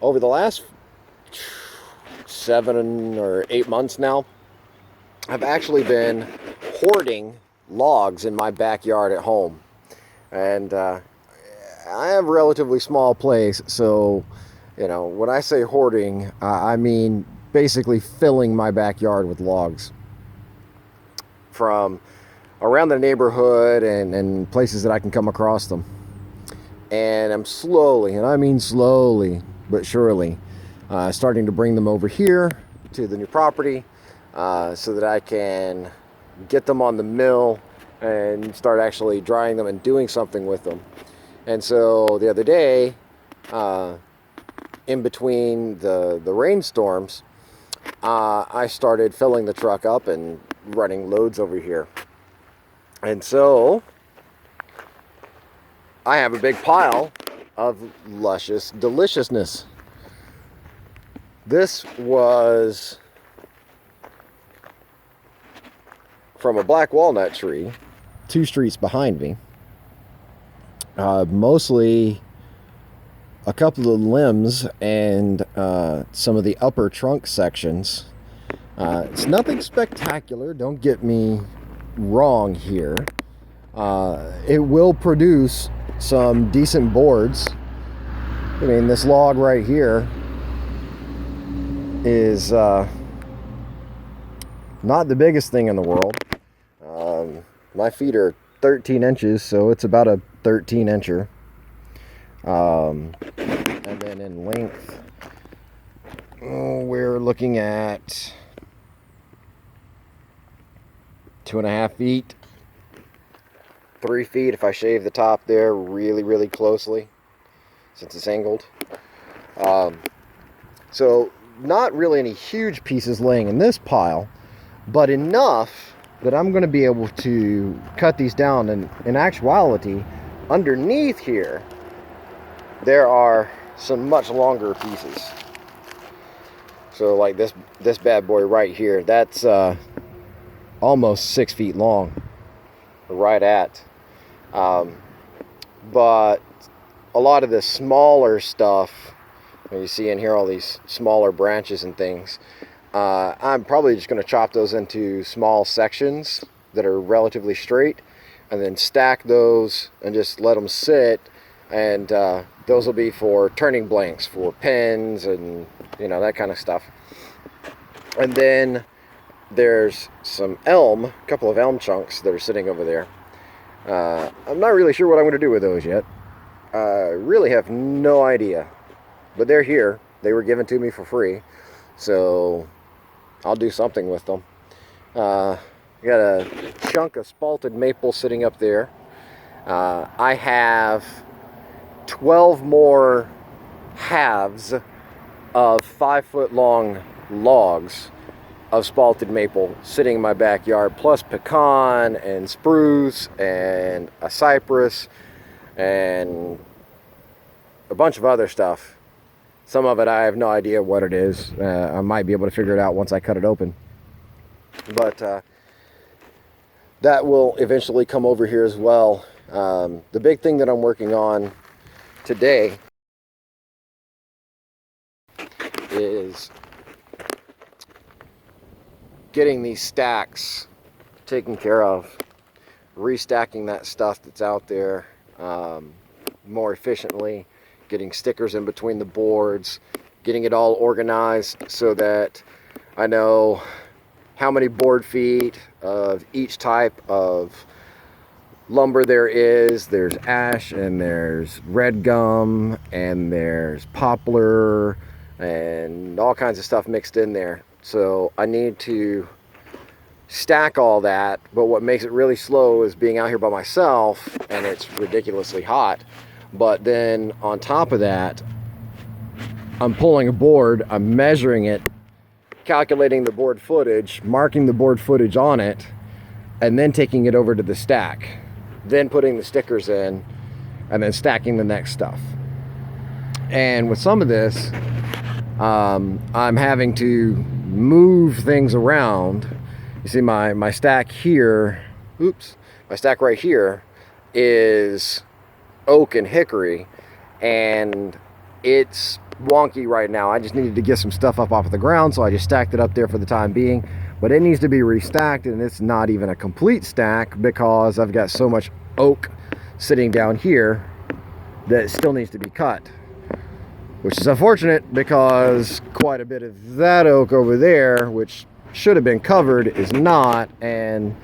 over the last 7 or 8 months now, I've actually been hoarding logs in my backyard at home. And I have a relatively small place, so, you know, when I say hoarding, I mean basically filling my backyard with logs from around the neighborhood and places that I can come across them. And I'm slowly, and I mean slowly but surely, starting to bring them over here to the new property so that I can get them on the mill and start actually drying them and doing something with them. And so the other day, in between the rainstorms, I started filling the truck up and running loads over here. And so I have a big pile of luscious deliciousness. This was from a black walnut tree 2 streets behind me. Mostly a couple of limbs and some of the upper trunk sections. It's nothing spectacular, don't get me wrong here. It will produce some decent boards. I mean, this log right here is not the biggest thing in the world. My feet are 13 inches, so it's about a 13 incher. And then in length, we're looking at 2.5 feet, 3 feet if I shave the top there really closely, since it's angled. So not really any huge pieces laying in this pile, but enough that I'm going to be able to cut these down. And in actuality, underneath here, there are some much longer pieces. So like this bad boy right here, that's almost 6 feet long, right at. But a lot of the smaller stuff, you see in here all these smaller branches and things, I'm probably just going to chop those into small sections that are relatively straight, and then stack those and just let them sit. And those will be for turning blanks, for pens, and you know, that kind of stuff. And then there's some elm, a couple of elm chunks that are sitting over there. I'm not really sure what I'm going to do with those yet. I really have no idea, but they're here. They were given to me for free, so I'll do something with them. I got a chunk of spalted maple sitting up there. I have 12 more halves of 5-foot long logs of spalted maple sitting in my backyard, plus pecan and spruce and a cypress and a bunch of other stuff. Some of it I have no idea what it is. I might be able to figure it out once I cut it open. But that will eventually come over here as well. The big thing that I'm working on today is getting these stacks taken care of, restacking that stuff that's out there more efficiently, getting stickers in between the boards, getting it all organized so that I know how many board feet of each type of lumber there is. There's ash, and there's red gum, and there's poplar, and all kinds of stuff mixed in there. So I need to stack all that, but what makes it really slow is being out here by myself, and it's ridiculously hot. But then on top of that, I'm pulling a board, I'm measuring it, calculating the board footage, marking the board footage on it, and then taking it over to the stack, then putting the stickers in, and then stacking the next stuff. And with some of this, I'm having to move things around. You see my stack here, my stack right here is oak and hickory, and it's wonky right now. I just needed to get some stuff up off of the ground, so I just stacked it up there for the time being. But it needs to be restacked, and it's not even a complete stack because I've got so much oak sitting down here that it still needs to be cut, which is unfortunate because quite a bit of that oak over there, which should have been covered, is not, and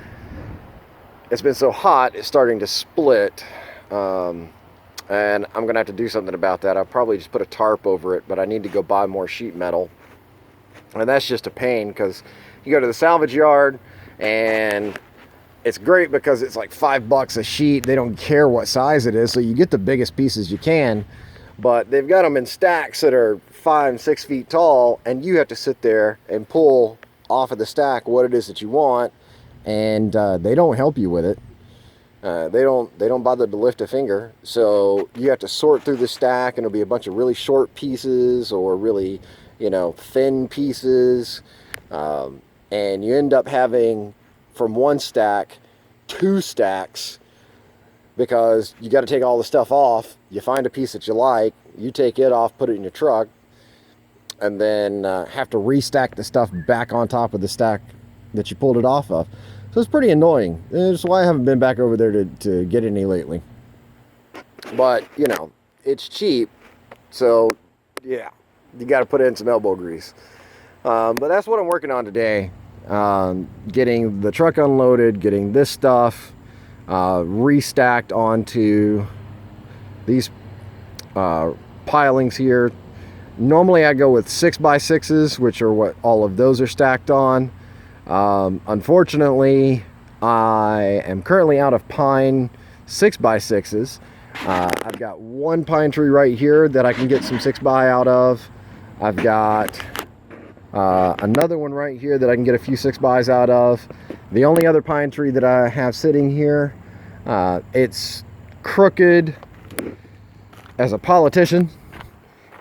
it's been so hot it's starting to split. And I'm gonna have to do something about that. I'll probably just put a tarp over it, but I need to go buy more sheet metal, and that's just a pain because you go to the salvage yard and it's great because it's like $5 a sheet. They don't care what size it is, so you get the biggest pieces you can, but they've got them in stacks that are 5 and 6 feet tall, and you have to sit there and pull off of the stack what it is that you want, and they don't help you with it. They don't bother to lift a finger, so you have to sort through the stack, and it'll be a bunch of really short pieces or really, you know, thin pieces, and you end up having from one stack 2 stacks because you got to take all the stuff off. You find a piece that you like, you take it off, put it in your truck, and then have to restack the stuff back on top of the stack that you pulled it off of. So it's pretty annoying. That's why I haven't been back over there to get any lately. But, you know, it's cheap. So, yeah, you got to put in some elbow grease. But that's what I'm working on today. Getting the truck unloaded, getting this stuff restacked onto these pilings here. Normally I go with 6x6s, which are what all of those are stacked on. Unfortunately, I am currently out of pine 6x6s. I've got one pine tree right here that I can get some 6x out of. I've got another one right here that I can get a few 6x's out of. The only other pine tree that I have sitting here, it's crooked as a politician,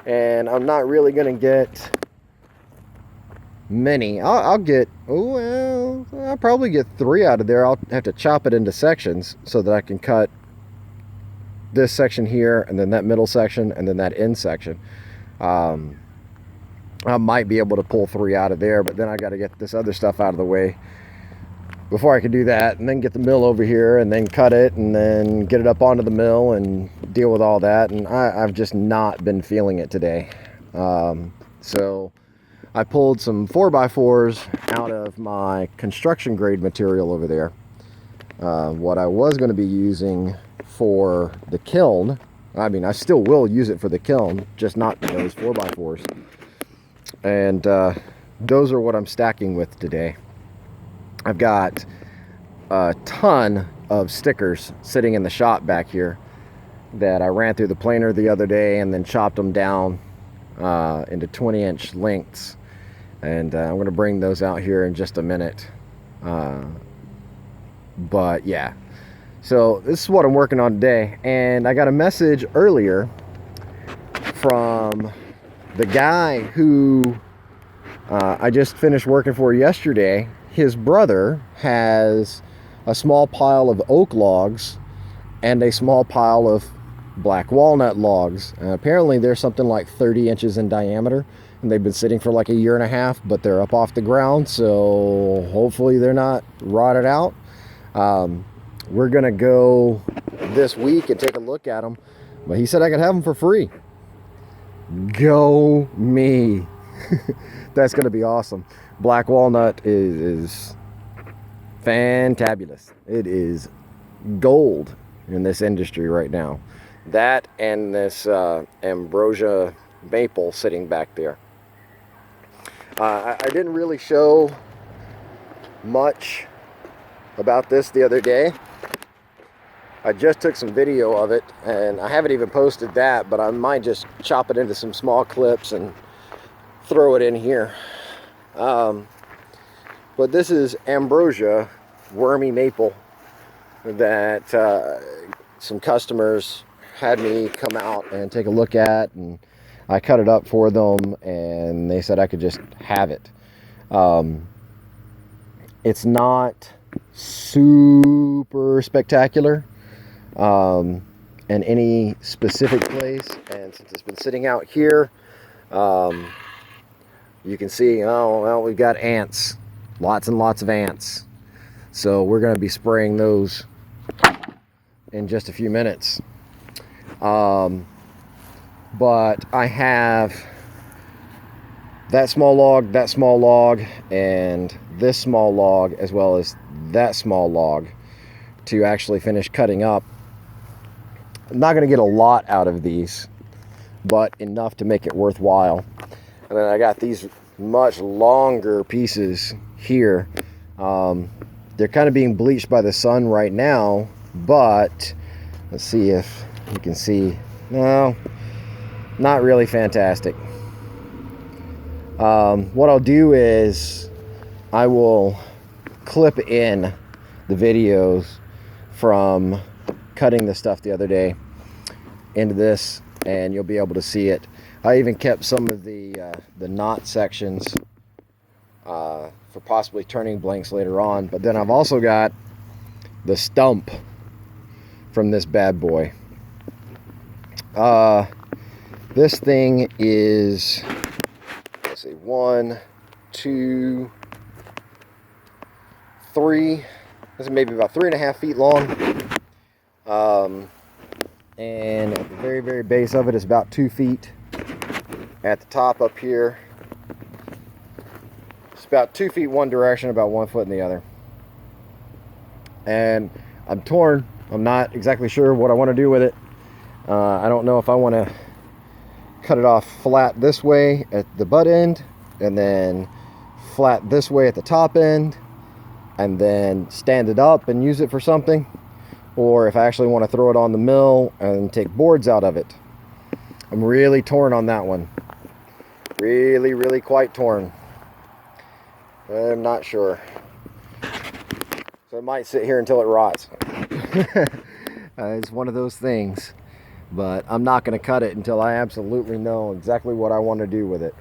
and I'm not really going to get many. I'll get, oh well, I'll probably get 3 out of there. I'll have to chop it into sections so that I can cut this section here, and then that middle section, and then that end section. I might be able to pull 3 out of there, but then I got to get this other stuff out of the way before I can do that, and then get the mill over here, and then cut it, and then get it up onto the mill and deal with all that. And I've just not been feeling it today. So I pulled some 4x4s out of my construction grade material over there. What I was going to be using for the kiln, I mean, I still will use it for the kiln, just not those 4x4s. And those are what I'm stacking with today. I've got a ton of stickers sitting in the shop back here that I ran through the planer the other day and then chopped them down into 20-inch lengths. And I'm going to bring those out here in just a minute. But yeah, so this is what I'm working on today. And I got a message earlier from the guy who I just finished working for yesterday. His brother has a small pile of oak logs and a small pile of black walnut logs. Apparently they're something like 30 inches in diameter, and they've been sitting for like a year and a half, but they're up off the ground, so hopefully they're not rotted out. We're gonna go this week and take a look at them, but he said I could have them for free. Go me. That's gonna be awesome. Black walnut is fantabulous. It is gold in this industry right now. That and this ambrosia maple sitting back there. I didn't really show much about this the other day. I just took some video of it, and I haven't even posted that, but I might just chop it into some small clips and throw it in here. But this is ambrosia wormy maple that some customers had me come out and take a look at, and I cut it up for them, and they said I could just have it. It's not super spectacular in any specific place, and since it's been sitting out here, You can see, oh, well, we've got ants, lots and lots of ants. So we're going to be spraying those in just a few minutes. But I have that small log, and this small log, as well as that small log, to actually finish cutting up. I'm not going to get a lot out of these, but enough to make it worthwhile. And then I got these much longer pieces here. They're kind of being bleached by the sun right now, but let's see if you can see. No, not really fantastic. What I'll do is I will clip in the videos from cutting the stuff the other day into this, and you'll be able to see it. I even kept some of the knot sections for possibly turning blanks later on, but then I've also got the stump from this bad boy. This thing is, let's see, 1, 2, 3, this is maybe about 3.5 feet long, and at the very, very base of it is about 2 feet. At the top up here, it's about 2 feet one direction, about 1 foot in the other. And I'm torn. I'm not exactly sure what I want to do with it. I don't know if I want to cut it off flat this way at the butt end, and then flat this way at the top end, and then stand it up and use it for something, or if I actually want to throw it on the mill and take boards out of it. I'm really torn on that one. Really, really quite torn. I'm not sure. So I might sit here until it rots. It's one of those things. But I'm not going to cut it until I absolutely know exactly what I want to do with it.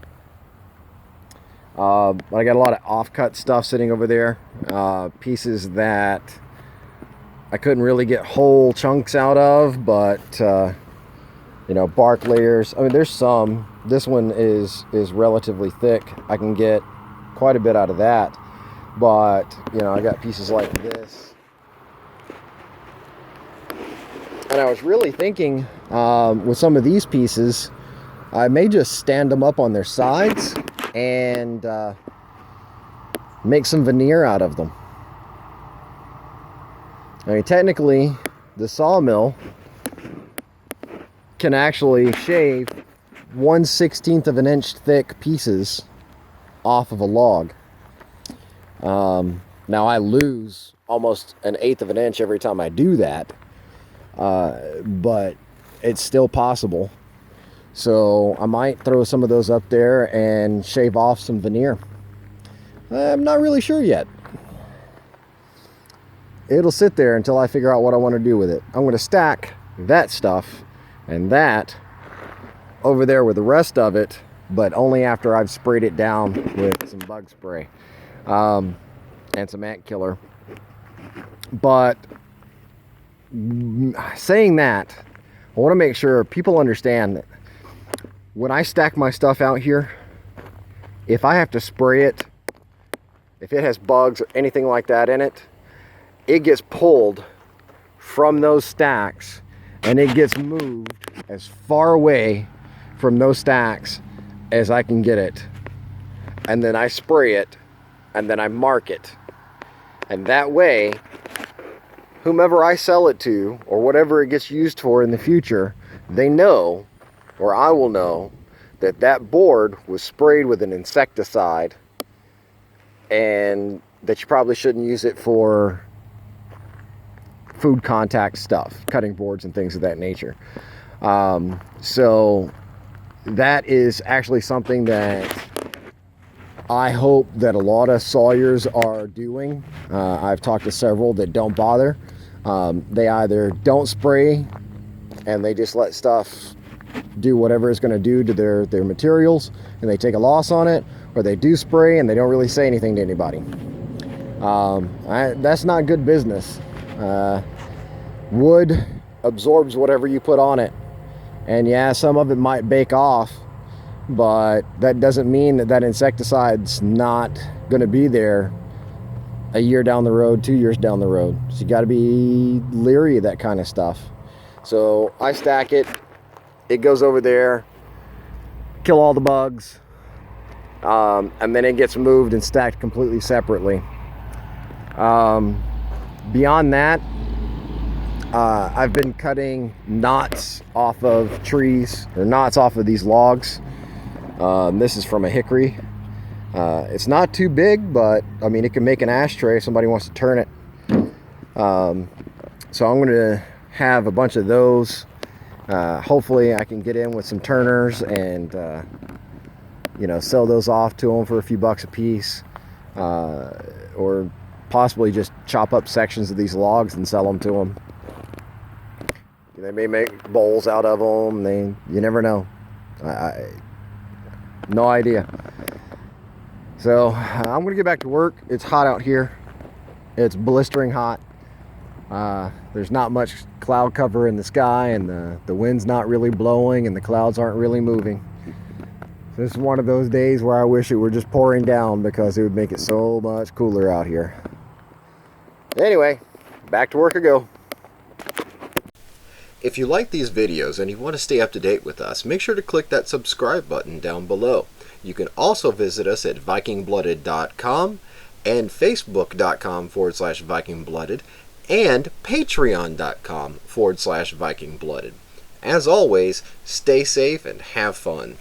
I got a lot of off-cut stuff sitting over there. Pieces that I couldn't really get whole chunks out of, but you know, bark layers. I mean, there's some. This one is relatively thick. I can get quite a bit out of that. But, you know, I got pieces like this. And I was really thinking with some of these pieces, I may just stand them up on their sides and make some veneer out of them. I mean, technically, the sawmill can actually shave 1/16 of an inch thick pieces off of a log. Now I lose almost 1/8 of an inch every time I do that, but it's still possible. So I might throw some of those up there and shave off some veneer. I'm not really sure yet. It'll sit there until I figure out what I want to do with it. I'm going to stack that stuff and that over there with the rest of it, but only after I've sprayed it down with some bug spray and some ant killer. But saying that, I want to make sure people understand that when I stack my stuff out here, if I have to spray it, if it has bugs or anything like that in it, it gets pulled from those stacks and it gets moved as far away from those stacks as I can get it. And then I spray it and then I mark it. And that way, whomever I sell it to or whatever it gets used for in the future, they know, or I will know, that that board was sprayed with an insecticide and that you probably shouldn't use it for food contact stuff, cutting boards and things of that nature. So that is actually something that I hope that a lot of sawyers are doing. I've talked to several that don't bother. They either don't spray and they just let stuff do whatever it's going to do to their materials and they take a loss on it, or they do spray and they don't really say anything to anybody. That's not good business. Wood absorbs whatever you put on it, and yeah, some of it might bake off, but that doesn't mean that that insecticide's not going to be there a year down the road, 2 years down the road. So you got to be leery of that kind of stuff. So I stack it, it goes over there, kill all the bugs, and then it gets moved and stacked completely separately. Beyond that, I've been cutting knots off of trees, or knots off of these logs. This is from a hickory. It's not too big, but I mean, it can make an ashtray if somebody wants to turn it. So I'm going to have a bunch of those. Hopefully I can get in with some turners and you know, sell those off to them for a few bucks a piece, or possibly just chop up sections of these logs and sell them to them. They may make bowls out of them. You never know. No idea. So I'm gonna get back to work. It's hot out here. It's blistering hot. There's not much cloud cover in the sky, and the wind's not really blowing, and the clouds aren't really moving. So this is one of those days where I wish it were just pouring down, because it would make it so much cooler out here. Anyway, back to work I go. If you like these videos and you want to stay up to date with us, make sure to click that subscribe button down below. You can also visit us at vikingblooded.com and facebook.com/vikingblooded and patreon.com/vikingblooded. As always, stay safe and have fun.